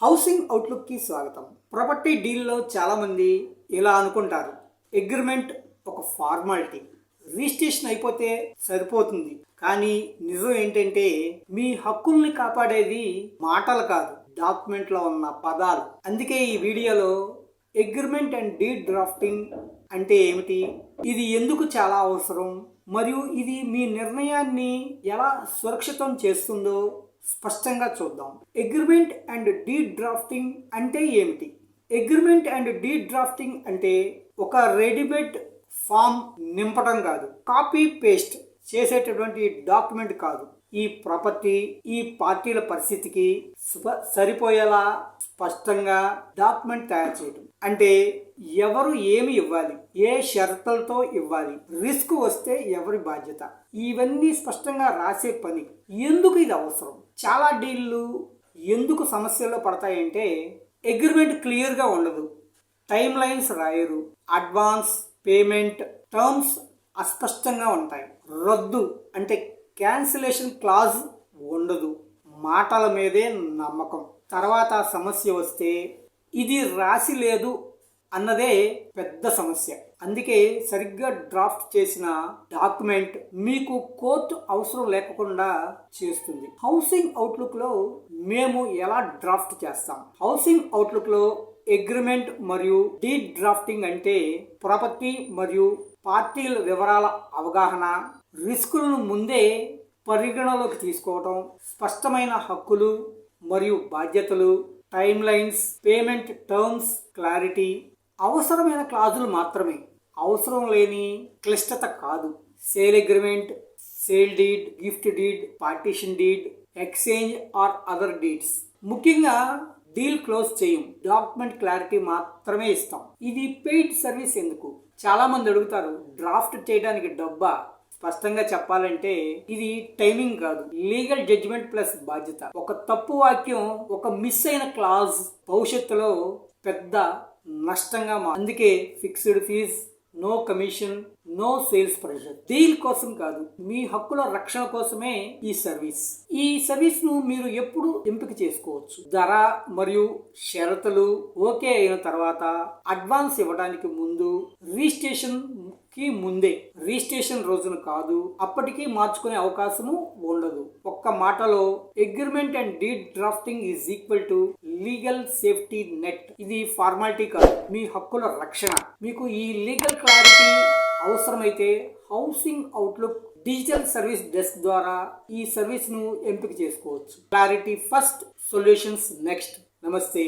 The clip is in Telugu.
హౌసింగ్ అవుట్లుక్కి స్వాగతం. ప్రాపర్టీ డీల్లో చాలామంది ఇలా అనుకుంటారు, అగ్రిమెంట్ ఒక ఫార్మాలిటీ, రిజిస్ట్రేషన్ అయిపోతే సరిపోతుంది. కానీ నిజం ఏంటంటే మీ హక్కుల్ని కాపాడేది మాటలు కాదు, డాక్యుమెంట్లో ఉన్న పదాలు. అందుకే ఈ వీడియోలో అగ్రిమెంట్ అండ్ డీడ్ డ్రాఫ్టింగ్ అంటే ఏమిటి, ఇది ఎందుకు చాలా అవసరం, మరియు ఇది మీ నిర్ణయాన్ని ఎలా సురక్షితం చేస్తుందో స్పష్టంగా చూద్దాం. అగ్రిమెంట్ అండ్ డీడ్ డ్రాఫ్టింగ్ అంటే ఏమిటి? అగ్రిమెంట్ అండ్ డీడ్ డ్రాఫ్టింగ్ అంటే ఒక రెడీమేడ్ ఫామ్ నింపడం కాదు, కాపీ పేస్ట్ చేసేటటువంటి డాక్యుమెంట్ కాదు. ఈ ప్రాపర్టీ, ఈ పార్టీల పరిస్థితికి సరిపోయేలా స్పష్టంగా డాక్యుమెంట్ తయారు చేయడం. అంటే ఎవరు ఏమి ఇవ్వాలి, ఏ షరతులతో ఇవ్వాలి, రిస్క్ వస్తే ఎవరి బాధ్యత, ఇవన్నీ స్పష్టంగా రాసే పని. ఎందుకు ఇది అవసరం? చాలా డీళ్ళు ఎందుకు సమస్యల్లో పడతాయంటే అగ్రిమెంట్ క్లియర్గా ఉండదు, టైం లైన్స్ రాయరు, అడ్వాన్స్ పేమెంట్ టర్మ్స్ అస్పష్టంగా ఉంటాయి, రద్దు అంటే క్యాన్సిలేషన్ క్లాజ్ ఉండదు, మాటల మీదే నమ్మకం. తర్వాత సమస్య వస్తే ఇది రాసి లేదు అన్నదే పెద్ద సమస్య. అందుకే సరిగ్గా డ్రాఫ్ట్ చేసిన డాక్యుమెంట్ మీకు కోర్టు అవసరం లేకుండా చేస్తుంది. హౌసింగ్ అవుట్లుక్లో మేము ఎలా డ్రాఫ్ట్ చేస్తాం? హౌసింగ్ అవుట్లుక్లో అగ్రిమెంట్ మరియు డీడ్ డ్రాఫ్టింగ్ అంటే ప్రాపర్టీ మరియు పార్టీల వివరాల అవగాహన, రిస్కులను ముందే పరిగణలోకి తీసుకోవటం, స్పష్టమైన హక్కులు మరియు బాధ్యతలు, time lines, payment terms clarity, అవసరమైన క్లాజులు మాత్రమే, అవసరం లేని క్లిష్టత కాదు. Sale agreement, sale deed, gift deed, partition deed, exchange or other deeds. ముఖ్యంగా డీల్ క్లోజ్ చేయం, డాక్యుమెంట్ క్లారిటీ మాత్రమే ఇస్తాం. ఇది పెయిడ్ సర్వీస్ ఎందుకు? చాలా మంది అడుగుతారు, డ్రాఫ్ట్ చేయడానికి డబ్బా? స్పష్టంగా చెప్పాలంటే ఇది టైమింగ్ కాదు, లీగల్ జడ్జిమెంట్ ప్లస్ బాధ్యత. ఒక తప్పు వాక్యం, ఒక మిస్ అయిన క్లాజ్ భవిష్యత్తులో పెద్ద నష్టంగా అందుకే fixed fees, no commission, no sales pressure. Deal కోసం కాదు, మీ హక్కుల రక్షణ కోసమే ఈ సర్వీస్. ఈ సర్వీస్ ను మీరు ఎప్పుడు ఎంపిక చేసుకోవచ్చు. ధర మరియు షరతులు ఓకే అయిన తర్వాత, అడ్వాన్స్ ఇవ్వడానికి ముందు, రిజిస్ట్రేషన్ కి ముందే, రిజిస్ట్రేషన్ రోజున కాదు, అప్పటికీ మార్చుకునే అవకాశము ఉండదు. ఒక్క మాటలో agreement and deed drafting is equal to legal safety net. ఇది ఫార్మాలిటీ కాదు, మీ హక్కుల రక్షణ. మీకు ఈ లీగల్ క్లారిటీ అవసరమైతే Housing Outlook digital service desk ద్వారా ఈ సర్వీస్ ను ఎంపిక చేసుకోవచ్చు. Clarity first, solutions next. నమస్తే.